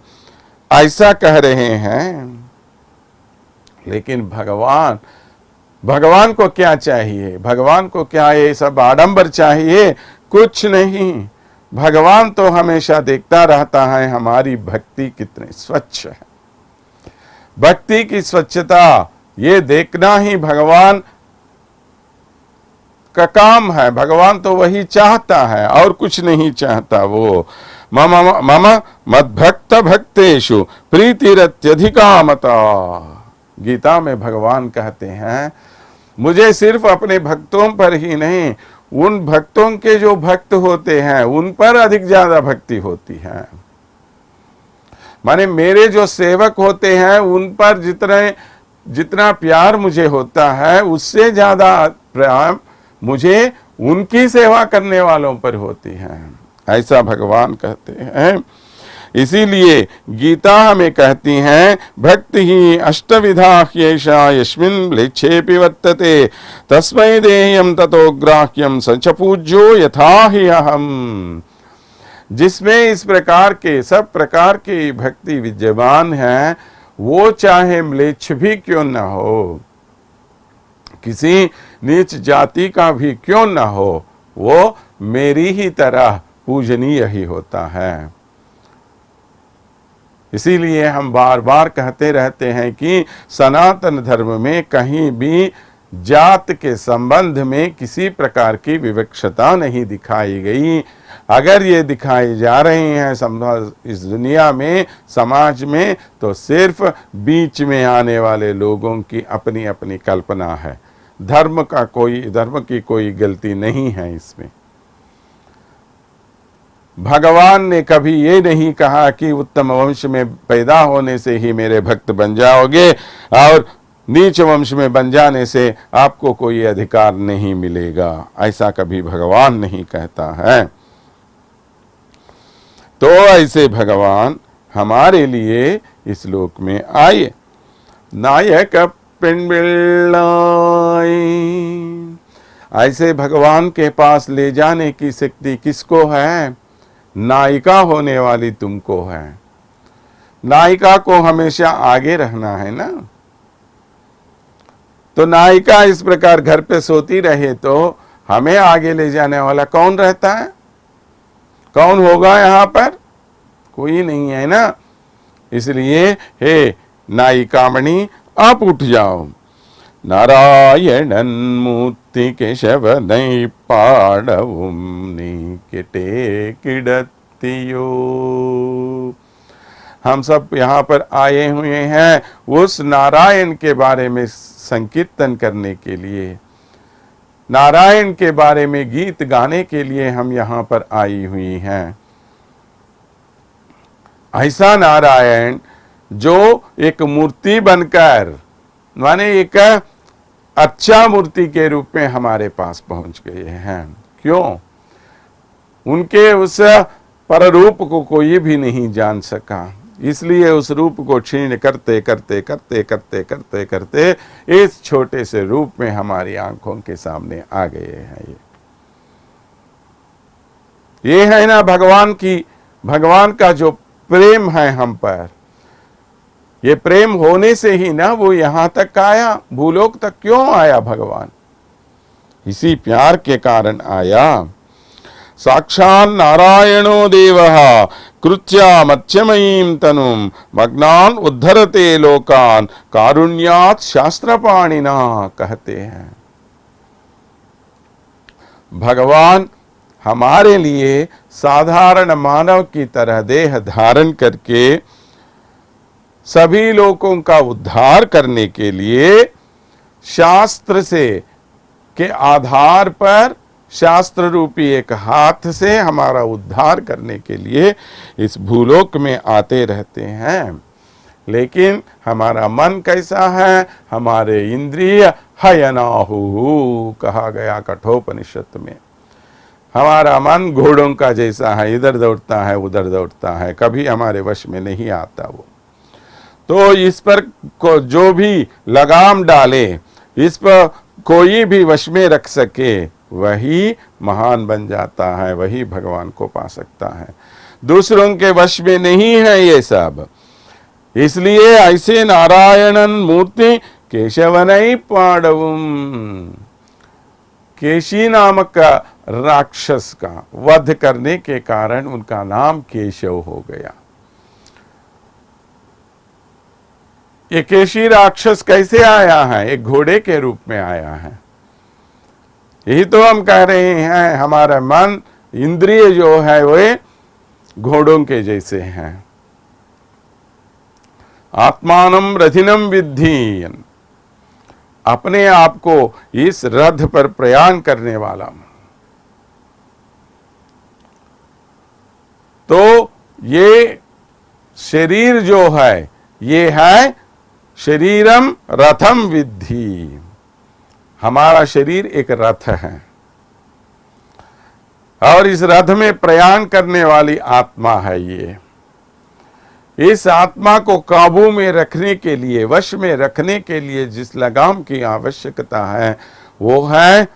ऐसा कह रहे हैं। लेकिन भगवान को क्या चाहिए, भगवान को क्या ये सब आडंबर चाहिए, कुछ नहीं। भगवान तो हमेशा देखता रहता है हमारी भक्ति कितनी स्वच्छ है। भक्ति की स्वच्छता ये देखना ही भगवान का काम है। भगवान तो वही चाहता है और कुछ नहीं चाहता। वो मम मद्भक्त भक्तेषु प्रीतिरत्यधिका मता, गीता में भगवान कहते हैं मुझे सिर्फ अपने भक्तों पर ही नहीं, उन भक्तों के जो भक्त होते हैं उन पर अधिक ज्यादा भक्ति होती है। माने मेरे जो सेवक होते हैं उन पर जितना प्यार मुझे होता है उससे ज्यादा प्रेम मुझे उनकी सेवा करने वालों पर होती है, ऐसा भगवान कहते हैं। इसीलिए गीता हमें कहती हैं भक्ति ही अष्टविधा ह्येषा यस्मिन् म्लेच्छेऽपि वर्तते तस्मै देह्यं ततो ग्राह्यं स च पूज्यो यथा हि अहम्। जिसमें इस प्रकार के सब प्रकार की भक्ति विद्यमान है, वो चाहे म्लेच्छ भी क्यों न हो, किसी नीच जाति का भी क्यों न हो, वो मेरी ही तरह पूजनीय ही होता है। इसीलिए हम बार बार कहते रहते हैं कि सनातन धर्म में कहीं भी जात के संबंध में किसी प्रकार की विवक्षता नहीं दिखाई गई। अगर ये दिखाई जा रही हैं इस दुनिया में, समाज में, तो सिर्फ बीच में आने वाले लोगों की अपनी अपनी कल्पना है। धर्म की कोई गलती नहीं है इसमें। भगवान ने कभी ये नहीं कहा कि उत्तम वंश में पैदा होने से ही मेरे भक्त बन जाओगे और नीच वंश में बन जाने से आपको कोई अधिकार नहीं मिलेगा, ऐसा कभी भगवान नहीं कहता है। तो ऐसे भगवान हमारे लिए इस लोक में आए। नायक पिंबिल्लाई, ऐसे भगवान के पास ले जाने की शक्ति किसको है? नायिका होने वाली तुमको है। नायिका को हमेशा आगे रहना है ना। तो नायिका इस प्रकार घर पे सोती रहे तो हमें आगे ले जाने वाला कौन रहता है? कौन होगा यहाँ पर? कोई नहीं है ना। इसलिए हे नायिकामणि, आप उठ जाओ। नारायणन मूर्ति केशव नहीं पाड़वुम निकटे किडतियो। हम सब यहाँ पर आए हुए हैं उस नारायण के बारे में संकीर्तन करने के लिए, नारायण के बारे में गीत गाने के लिए हम यहाँ पर आई हुई हैं। ऐसा नारायण जो एक मूर्ति बनकर, माने एक अच्छा मूर्ति के रूप में हमारे पास पहुंच गए हैं। क्यों? उनके उस पररूप को कोई भी नहीं जान सका, इसलिए उस रूप को क्षीण करते करते करते करते करते करते इस छोटे से रूप में हमारी आंखों के सामने आ गए हैं। ये है ना भगवान का जो प्रेम है हम पर। ये प्रेम होने से ही ना वो यहां तक आया, भूलोक तक क्यों आया भगवान? इसी प्यार के कारण आया। साक्षात् नारायणो देवः कृत्या मत्स्यमयीं तनुं मग्नान् उद्धरते लोकान् कारुण्यात् शास्त्रपाणिना, कहते हैं। भगवान हमारे लिए साधारण मानव की तरह देह धारण करके सभी लोगों का उद्धार करने के लिए शास्त्र से के आधार पर, शास्त्र रूपी एक हाथ से हमारा उद्धार करने के लिए इस भूलोक में आते रहते हैं। लेकिन हमारा मन कैसा है? हमारे इंद्रिय हयनाहु कहा गया कठोपनिषद में। हमारा मन घोड़ों का जैसा है, इधर दौड़ता है उधर दौड़ता है, कभी हमारे वश में नहीं आता वो। तो इस पर को जो भी लगाम डाले, इस पर कोई भी वश में रख सके, वही महान बन जाता है, वही भगवान को पा सकता है। दूसरों के वश में नहीं है ये सब। इसलिए ऐसे नारायणन मूर्ति केशवनई पांडवुम, केशी नामक राक्षस का वध करने के कारण उनका नाम केशव हो गया। ये केशी राक्षस कैसे आया है? एक घोड़े के रूप में आया है। यही तो हम कह रहे हैं, हमारा मन इंद्रिय जो है वे घोड़ों के जैसे हैं। आत्मानम रथिनम विद्धि, अपने आप को इस रथ पर प्रयाण करने वाला। तो ये शरीर जो है, ये है शरीरम रथम विद्धि। हमारा शरीर एक रथ है और इस रथ में प्रयाण करने वाली आत्मा है ये। इस आत्मा को काबू में रखने के लिए, वश में रखने के लिए जिस लगाम की आवश्यकता है वो है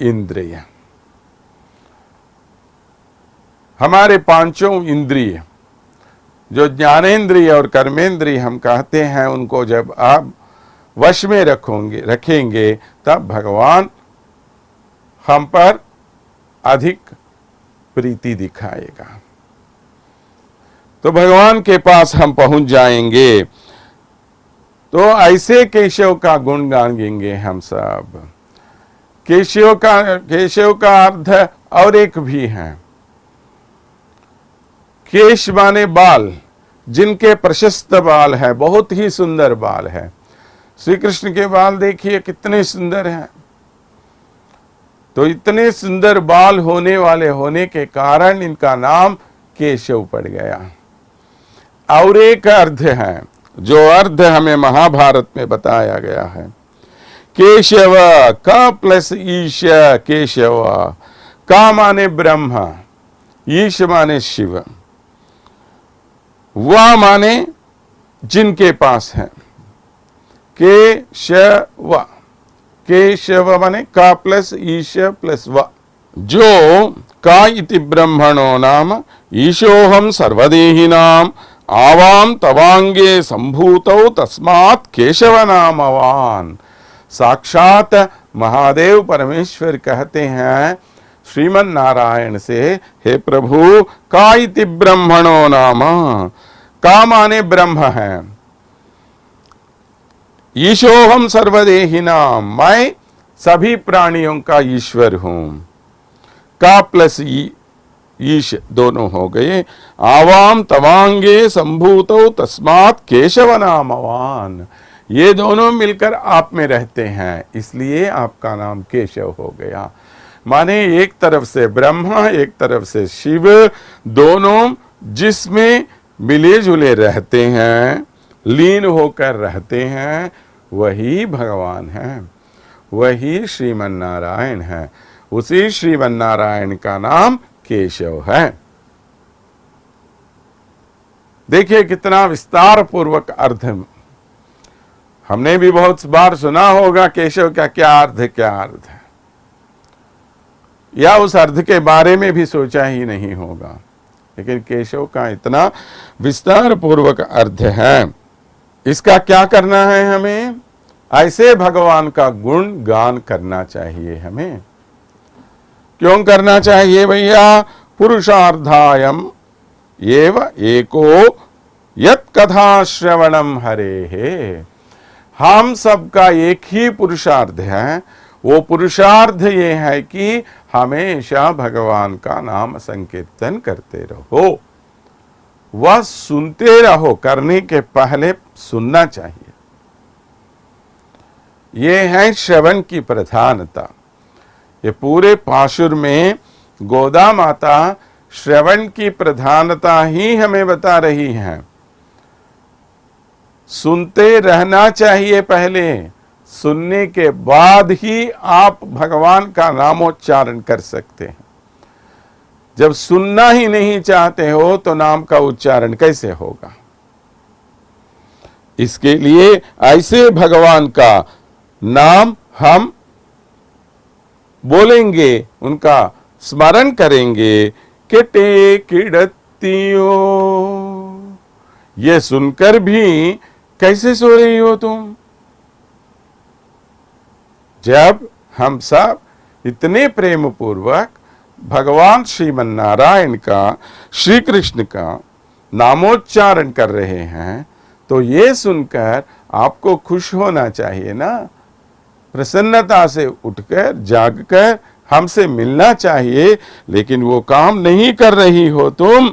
इंद्रिय। हमारे पांचों इंद्रिय जो ज्ञानेंद्रिय और कर्मेंद्रिय हम कहते हैं, उनको जब आप वश में रखेंगे तब भगवान हम पर अधिक प्रीति दिखाएगा। तो भगवान के पास हम पहुंच जाएंगे। तो ऐसे केशव का गुण गाएंगे हम सब। केशव का अर्थ और एक भी है। केश माने बाल, जिनके प्रशस्त बाल है, बहुत ही सुंदर बाल है। श्री कृष्ण के बाल देखिए कितने सुंदर हैं। तो इतने सुंदर बाल होने वाले होने के कारण इनका नाम केशव पड़ गया। और एक अर्थ है, जो अर्थ हमें महाभारत में बताया गया है। केशव का प्लस ईश, केशव का माने ब्रह्मा, ईश माने शिव। वह माने जिनके पास है। केशव, केशव माने का प्लस ईश प्लस व। जो का इति ब्रह्मणो नाम ईशोहम सर्वदेहिनाम आवाम तवांगे संभूतौ तस्मात् केशव नामवान। साक्षात महादेव परमेश्वर कहते हैं श्रीमन नारायण से, हे प्रभु का इति ब्रह्मणो नाम, का माने ब्रह्म है, ईशोहम सर्वदेहिनाम, मैं सभी प्राणियों का ईश्वर हूं। का प्लस ईश दोनों हो गए। आवाम तवांगे संभूतो तस्मात् केशव नामवान, ये दोनों मिलकर आप में रहते हैं, इसलिए आपका नाम केशव हो गया। माने एक तरफ से ब्रह्मा, एक तरफ से शिव, दोनों जिसमें मिले जुले रहते हैं, लीन होकर रहते हैं, वही भगवान है, वही श्रीमन नारायण है। उसी श्रीमन नारायण का नाम केशव है। देखिए कितना विस्तार पूर्वक अर्थ, हमने भी बहुत बार सुना होगा केशव का क्या अर्थ है, क्या अर्थ है, या उस अर्थ के बारे में भी सोचा ही नहीं होगा, लेकिन केशव का इतना विस्तार पूर्वक अर्थ है। इसका क्या करना है हमें? ऐसे भगवान का गुण गान करना चाहिए हमें। क्यों करना चाहिए भैया? पुरुषार्थायम एव एको यत् कथा श्रवणम हरे। हम सबका एक ही पुरुषार्थ है, वो पुरुषार्थ ये है कि हमेशा भगवान का नाम संकीर्तन करते रहो, वह सुनते रहो, करने के पहले सुनना चाहिए। ये है श्रवण की प्रधानता। ये पूरे पाशुर में गोदा माता श्रवण की प्रधानता ही हमें बता रही है। सुनते रहना चाहिए पहले, सुनने के बाद ही आप भगवान का नामोच्चारण कर सकते हैं। जब सुनना ही नहीं चाहते हो तो नाम का उच्चारण कैसे होगा? इसके लिए ऐसे भगवान का नाम हम बोलेंगे, उनका स्मरण करेंगे। किटे किड़तियो, ये सुनकर भी कैसे सो रही हो तुम? जब हम सब इतने प्रेम पूर्वक भगवान श्रीमन नारायण का, श्री कृष्ण का नामोच्चारण कर रहे हैं, तो ये सुनकर आपको खुश होना चाहिए ना, प्रसन्नता से उठकर जागकर हमसे मिलना चाहिए। लेकिन वो काम नहीं कर रही हो तुम।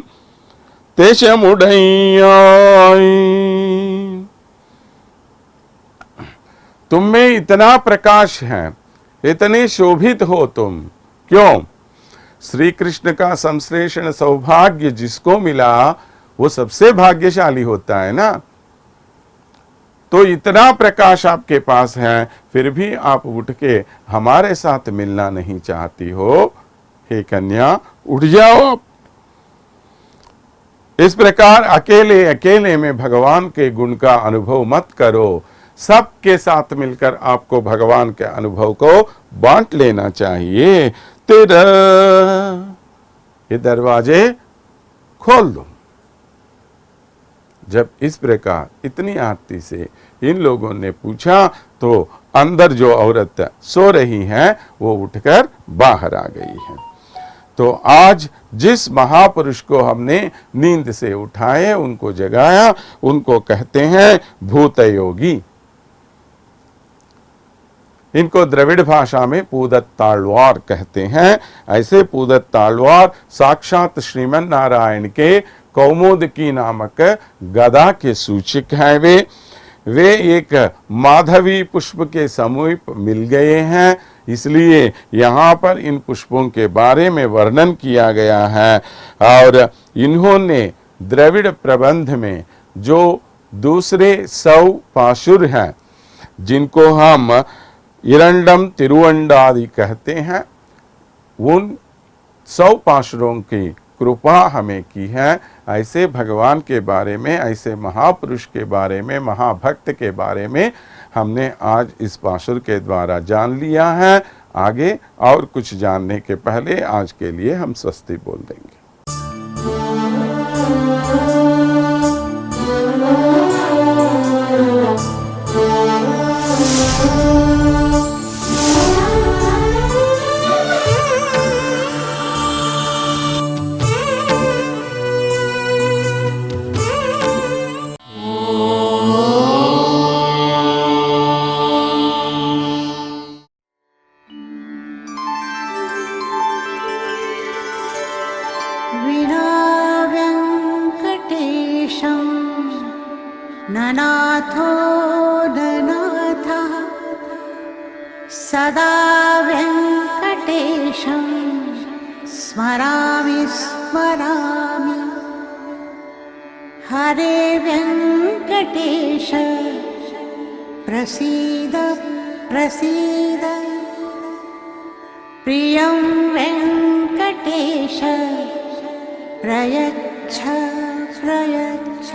तेषम उड़ैया, तुम में इतना प्रकाश है, इतने शोभित हो तुम, क्यों? श्री कृष्ण का संश्लेषण सौभाग्य जिसको मिला वो सबसे भाग्यशाली होता है ना। तो इतना प्रकाश आपके पास है, फिर भी आप उठ के हमारे साथ मिलना नहीं चाहती हो। हे कन्या, उठ जाओ। इस प्रकार अकेले अकेले में भगवान के गुण का अनुभव मत करो, सबके साथ मिलकर आपको भगवान के अनुभव को बांट लेना चाहिए। तेरा ये दरवाजे खोल दो। जब इस प्रकार इतनी आरती से इन लोगों ने पूछा तो अंदर जो औरत सो रही है वो उठकर बाहर आ गई है। तो आज जिस महापुरुष को हमने नींद से उठाए, उनको जगाया, उनको कहते हैं भूतयोगी। इनको द्रविड़ भाषा में पूदत्ताழ்வார் कहते हैं। ऐसे पूदत्ताழ்வாर साक्षात श्रीमन नारायण के कौमुदकी नामक गदा के सूचक हैं। वे एक माधवी पुष्प के समीप मिल गए हैं, इसलिए यहाँ पर इन पुष्पों के बारे में वर्णन किया गया है। और इन्होंने द्रविड़ प्रबंध में जो दूसरे 100 पाशुर हैं, जिनको हम इरंडम तिरुवंडादि कहते हैं, उन 100 पाशुरों की कृपा हमें की है। ऐसे भगवान के बारे में, ऐसे महापुरुष के बारे में, महाभक्त के बारे में हमने आज इस पाशुर के द्वारा जान लिया है। आगे और कुछ जानने के पहले आज के लिए हम स्वस्ति बोल देंगे। विना व्यङ्कटेशं ननाथो ननाथः सदा व्यङ्कटेशं स्मरामि स्मरामि। हरे व्यङ्कटेश प्रसीद प्रसीद। प्रियं वेङ्कटेश प्रयच्छ प्रयच्छ।